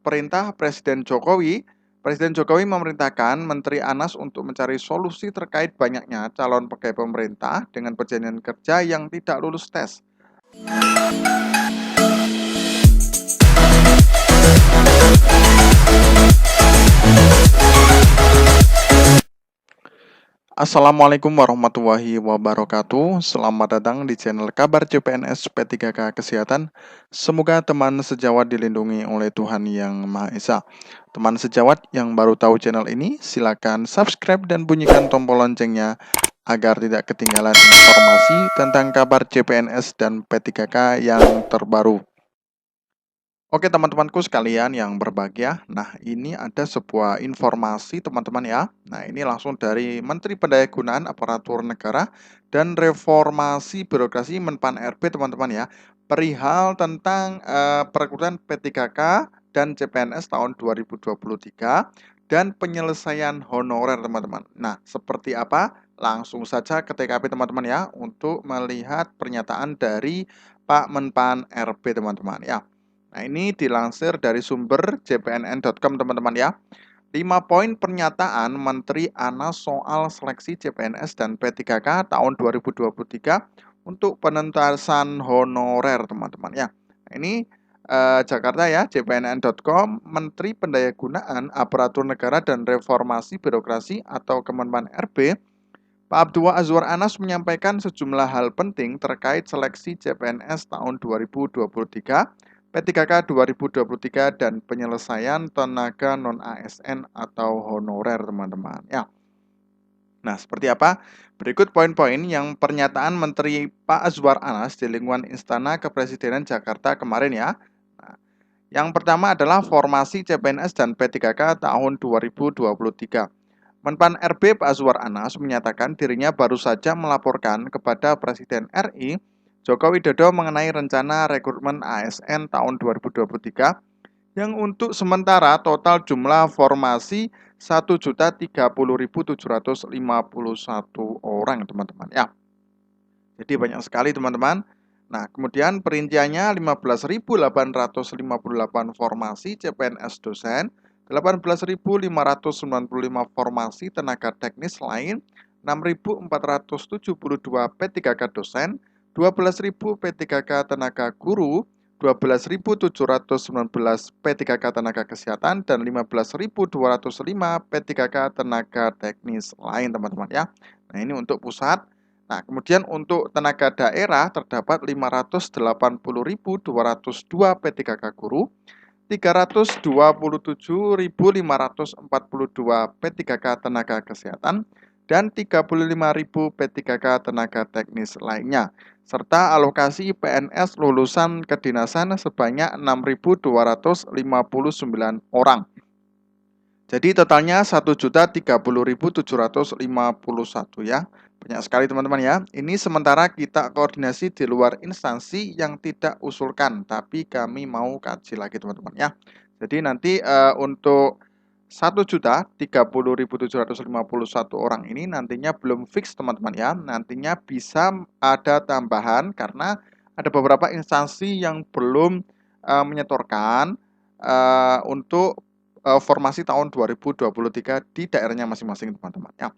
perintah Presiden Jokowi memerintahkan Menteri Anas untuk mencari solusi terkait banyaknya calon pegawai pemerintah dengan perjanjian kerja yang tidak lulus tes. Assalamualaikum warahmatullahi wabarakatuh. Selamat datang di channel Kabar CPNS P3K Kesehatan. Semoga teman sejawat dilindungi oleh Tuhan Yang Maha Esa. Teman sejawat yang baru tahu channel ini, silakan subscribe dan bunyikan tombol loncengnya agar tidak ketinggalan informasi tentang kabar CPNS dan P3K yang terbaru. Oke teman-temanku sekalian yang berbahagia, nah ini ada sebuah informasi teman-teman ya. Nah ini langsung dari Menteri Pendayagunaan Aparatur Negara dan Reformasi Birokrasi Menpan RB teman-teman ya. Perihal tentang perekrutan P3K dan CPNS tahun 2023 dan penyelesaian honorer teman-teman. Nah seperti apa? Langsung saja ke TKP teman-teman ya untuk melihat pernyataan dari Pak Menpan RB teman-teman ya. Nah, ini dilansir dari sumber jpnn.com teman-teman ya. 5 poin pernyataan Menteri Anas soal seleksi CPNS dan P3K tahun 2023 untuk penentasan honorer teman-teman ya. Nah, ini Jakarta ya, jpnn.com, Menteri Pendayagunaan Aparatur Negara dan Reformasi Birokrasi atau Kemenpan RB, Pak Abdullah Azwar Anas menyampaikan sejumlah hal penting terkait seleksi CPNS tahun 2023, P3K 2023 dan penyelesaian tenaga non-ASN atau honorer teman-teman ya. Nah, seperti apa? Berikut poin-poin yang pernyataan Menteri Pak Azwar Anas di lingkungan Istana Kepresidenan Jakarta kemarin ya. Nah, yang pertama adalah formasi CPNS dan P3K tahun 2023. Menpan RB Pak Azwar Anas menyatakan dirinya baru saja melaporkan kepada Presiden RI Joko Widodo mengenai rencana rekrutmen ASN tahun 2023 yang untuk sementara total jumlah formasi 1.030.751 orang teman-teman ya. Jadi banyak sekali teman-teman. Nah, kemudian perinciannya 15.858 formasi CPNS dosen, 18.595 formasi tenaga teknis lain, 6.472 P3K dosen, 12.000 P3K tenaga guru, 12.719 P3K tenaga kesehatan, dan 15.205 P3K tenaga teknis lain teman-teman ya. Nah, ini untuk pusat. Nah, kemudian untuk tenaga daerah terdapat 580.202 P3K guru, 327.542 P3K tenaga kesehatan, dan 35.000 P3K tenaga teknis lainnya, serta alokasi PNS lulusan kedinasan sebanyak 6.259 orang. Jadi totalnya 1.030.751 ya. Banyak sekali teman-teman ya. Ini sementara kita koordinasi di luar instansi yang tidak usulkan, tapi kami mau kaji lagi teman-teman ya. Jadi nanti untuk 1.030.751 orang ini nantinya belum fix teman-teman ya. Nantinya bisa ada tambahan karena ada beberapa instansi yang belum menyetorkan untuk formasi tahun 2023 di daerahnya masing-masing teman-teman ya.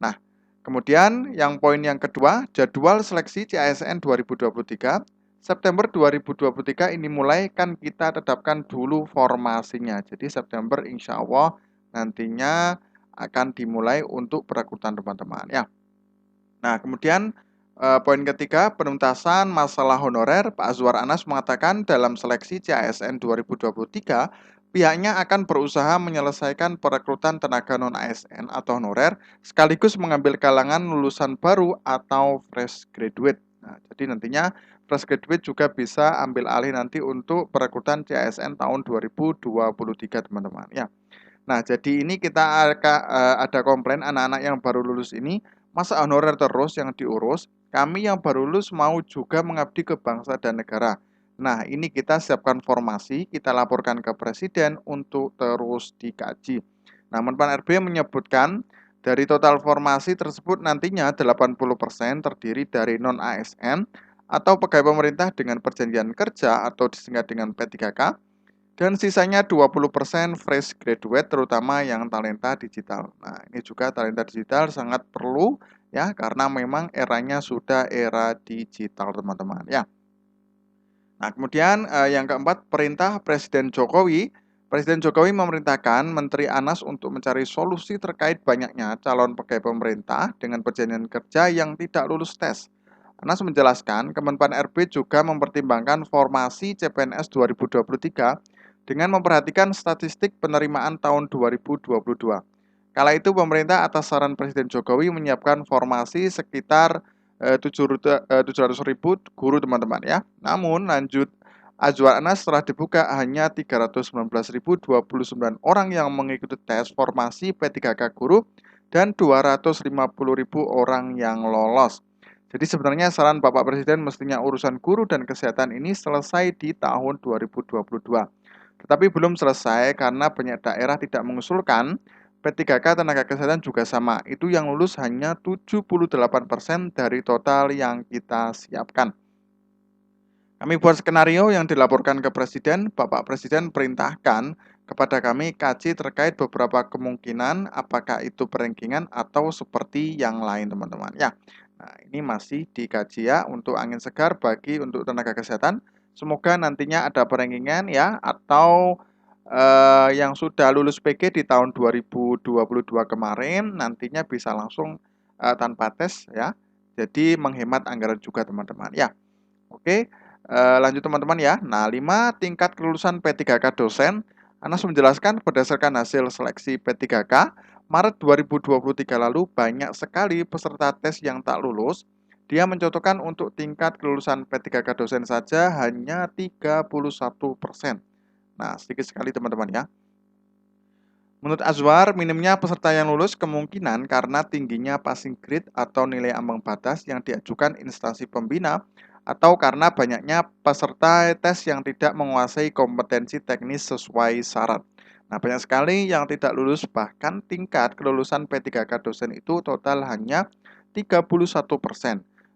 Nah, kemudian yang poin yang kedua, jadwal seleksi CASN 2023 September 2023 ini mulai kan kita tetapkan dulu formasinya. Jadi September insya Allah nantinya akan dimulai untuk perekrutan teman-teman ya. Nah, kemudian poin ketiga, penuntasan masalah honorer. Pak Azwar Anas mengatakan dalam seleksi CASN 2023, pihaknya akan berusaha menyelesaikan perekrutan tenaga non-ASN atau honorer, sekaligus mengambil kalangan lulusan baru atau fresh graduate. Nah, jadi nantinya fresh graduate juga bisa ambil alih nanti untuk perekrutan CASN tahun 2023, teman-teman. Ya. Nah, jadi ini kita ada komplain anak-anak yang baru lulus ini, masa honorer terus yang diurus, kami yang baru lulus mau juga mengabdi ke bangsa dan negara. Nah, ini kita siapkan formasi, kita laporkan ke Presiden untuk terus dikaji. Nah, Menpan RB menyebutkan, dari total formasi tersebut nantinya 80% terdiri dari non-ASN atau pegawai pemerintah dengan perjanjian kerja atau disingkat dengan P3K, Dan sisanya 20% fresh graduate terutama yang talenta digital. Nah, ini juga talenta digital sangat perlu ya karena memang eranya sudah era digital, teman-teman ya. Nah, kemudian yang keempat, perintah Presiden Jokowi. Presiden Jokowi memerintahkan Menteri Anas untuk mencari solusi terkait banyaknya calon pegawai pemerintah dengan perjanjian kerja yang tidak lulus tes. Anas menjelaskan, Kemenpan RB juga mempertimbangkan formasi CPNS 2023 dengan memperhatikan statistik penerimaan tahun 2022. Kala itu pemerintah atas saran Presiden Jokowi menyiapkan formasi sekitar 700.000 guru, teman-teman ya. Namun lanjut Azwar Anas setelah dibuka hanya 319.029 orang yang mengikuti tes formasi P3K guru dan 250.000 orang yang lolos. Jadi sebenarnya saran Bapak Presiden mestinya urusan guru dan kesehatan ini selesai di tahun 2022. Tetapi belum selesai karena banyak daerah tidak mengusulkan. P3K tenaga kesehatan juga sama, itu yang lulus hanya 78% dari total yang kita siapkan. Kami buat skenario yang dilaporkan ke Presiden, Bapak Presiden perintahkan kepada kami kaji terkait beberapa kemungkinan apakah itu perankingan atau seperti yang lain, teman-teman ya. Nah, ini masih dikaji ya untuk angin segar bagi untuk tenaga kesehatan. Semoga nantinya ada perankingan ya atau yang sudah lulus PG di tahun 2022 kemarin nantinya bisa langsung tanpa tes ya. Jadi menghemat anggaran juga, teman-teman ya. Oke, lanjut teman-teman ya. Nah, 5 tingkat kelulusan P3K dosen. Anas menjelaskan berdasarkan hasil seleksi P3K Maret 2023 lalu banyak sekali peserta tes yang tak lulus. Dia mencontohkan untuk tingkat kelulusan P3K dosen saja hanya 31%. Nah, sedikit sekali teman-teman ya. Menurut Azwar, minimnya peserta yang lulus kemungkinan karena tingginya passing grade atau nilai ambang batas yang diajukan instansi pembina atau karena banyaknya peserta tes yang tidak menguasai kompetensi teknis sesuai syarat. Nah, banyak sekali yang tidak lulus, bahkan tingkat kelulusan P3K dosen itu total hanya 31%.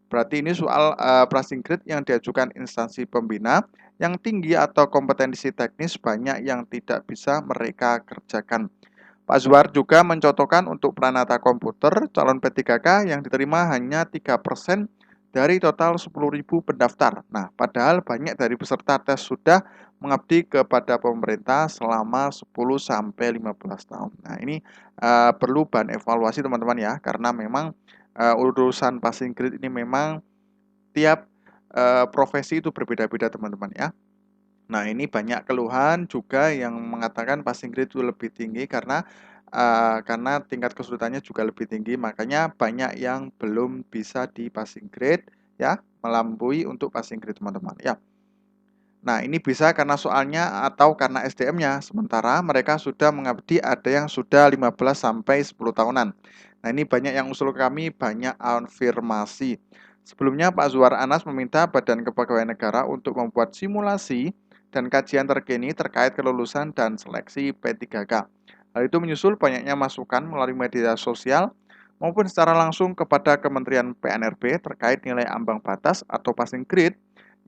Berarti ini soal passing grade yang diajukan instansi pembina yang tinggi atau kompetensi teknis banyak yang tidak bisa mereka kerjakan. Pak Zuhar juga mencontohkan untuk pranata komputer, calon P3K yang diterima hanya 3% dari total 10.000 pendaftar. Nah, padahal banyak dari peserta tes sudah mengabdi kepada pemerintah selama 10-15 tahun. Nah, ini perlu bahan evaluasi, teman-teman ya, karena memang urusan passing grade ini memang tiap profesi itu berbeda-beda, teman-teman ya. Nah, ini banyak keluhan juga yang mengatakan passing grade itu lebih tinggi karena tingkat kesulitannya juga lebih tinggi, makanya banyak yang belum bisa di passing grade ya, melampaui untuk passing grade, teman-teman ya. Nah, ini bisa karena soalnya atau karena SDM-nya, sementara mereka sudah mengabdi ada yang sudah 15 sampai 10 tahunan. Nah, ini banyak yang usul kami, banyak afirmasi. Sebelumnya Pak Zuhar Anas meminta Badan Kepegawaian Negara untuk membuat simulasi dan kajian terkini terkait kelulusan dan seleksi P3K. Hal itu menyusul banyaknya masukan melalui media sosial maupun secara langsung kepada Kementerian PNRB terkait nilai ambang batas atau passing grade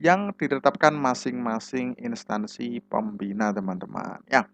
yang ditetapkan masing-masing instansi pembina, teman-teman ya.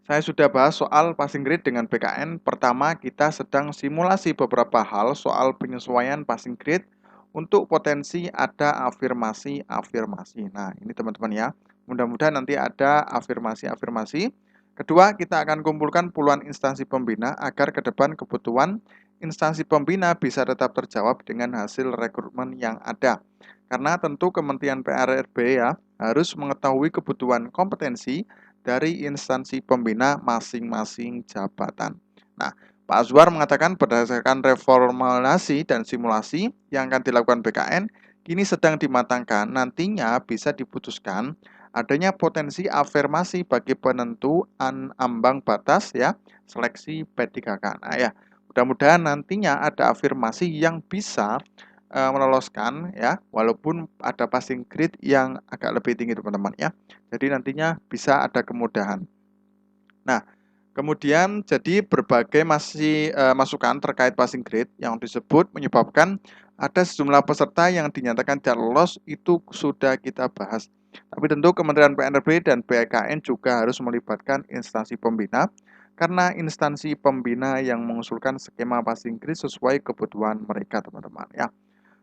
Saya sudah bahas soal passing grade dengan BKN. Pertama, kita sedang simulasi beberapa hal soal penyesuaian passing grade untuk potensi ada afirmasi-afirmasi. Nah, ini teman-teman ya. Mudah-mudahan nanti ada afirmasi-afirmasi. Kedua, kita akan kumpulkan puluhan instansi pembina agar ke depan kebutuhan instansi pembina bisa tetap terjawab dengan hasil rekrutmen yang ada. Karena tentu Kementerian PRRB ya harus mengetahui kebutuhan kompetensi dari instansi pembina masing-masing jabatan. Nah, Pak Azwar mengatakan berdasarkan reformulasi dan simulasi yang akan dilakukan BKN, kini sedang dimatangkan, nantinya bisa diputuskan adanya potensi afirmasi bagi penentuan ambang batas ya, seleksi P3K. Nah ya, mudah-mudahan nantinya ada afirmasi yang bisa meloloskan ya, walaupun ada passing grade yang agak lebih tinggi, teman-teman ya. Jadi nantinya bisa ada kemudahan. Nah, kemudian jadi berbagai masukan terkait passing grade yang disebut menyebabkan ada sejumlah peserta yang dinyatakan tidak lolos, itu sudah kita bahas. Tapi tentu Kementerian PNRB dan BKN juga harus melibatkan instansi pembina, karena instansi pembina yang mengusulkan skema passing grade sesuai kebutuhan mereka, teman-teman ya.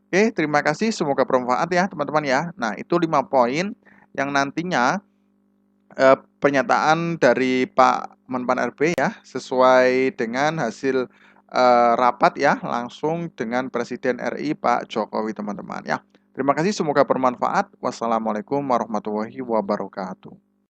Oke, terima kasih. Semoga bermanfaat ya, teman-teman ya. Nah, itu 5 poin yang nantinya pernyataan dari Pak Menpan RB ya, sesuai dengan hasil rapat ya, langsung dengan Presiden RI Pak Jokowi, teman-teman ya. Terima kasih, semoga bermanfaat. Wassalamualaikum warahmatullahi wabarakatuh.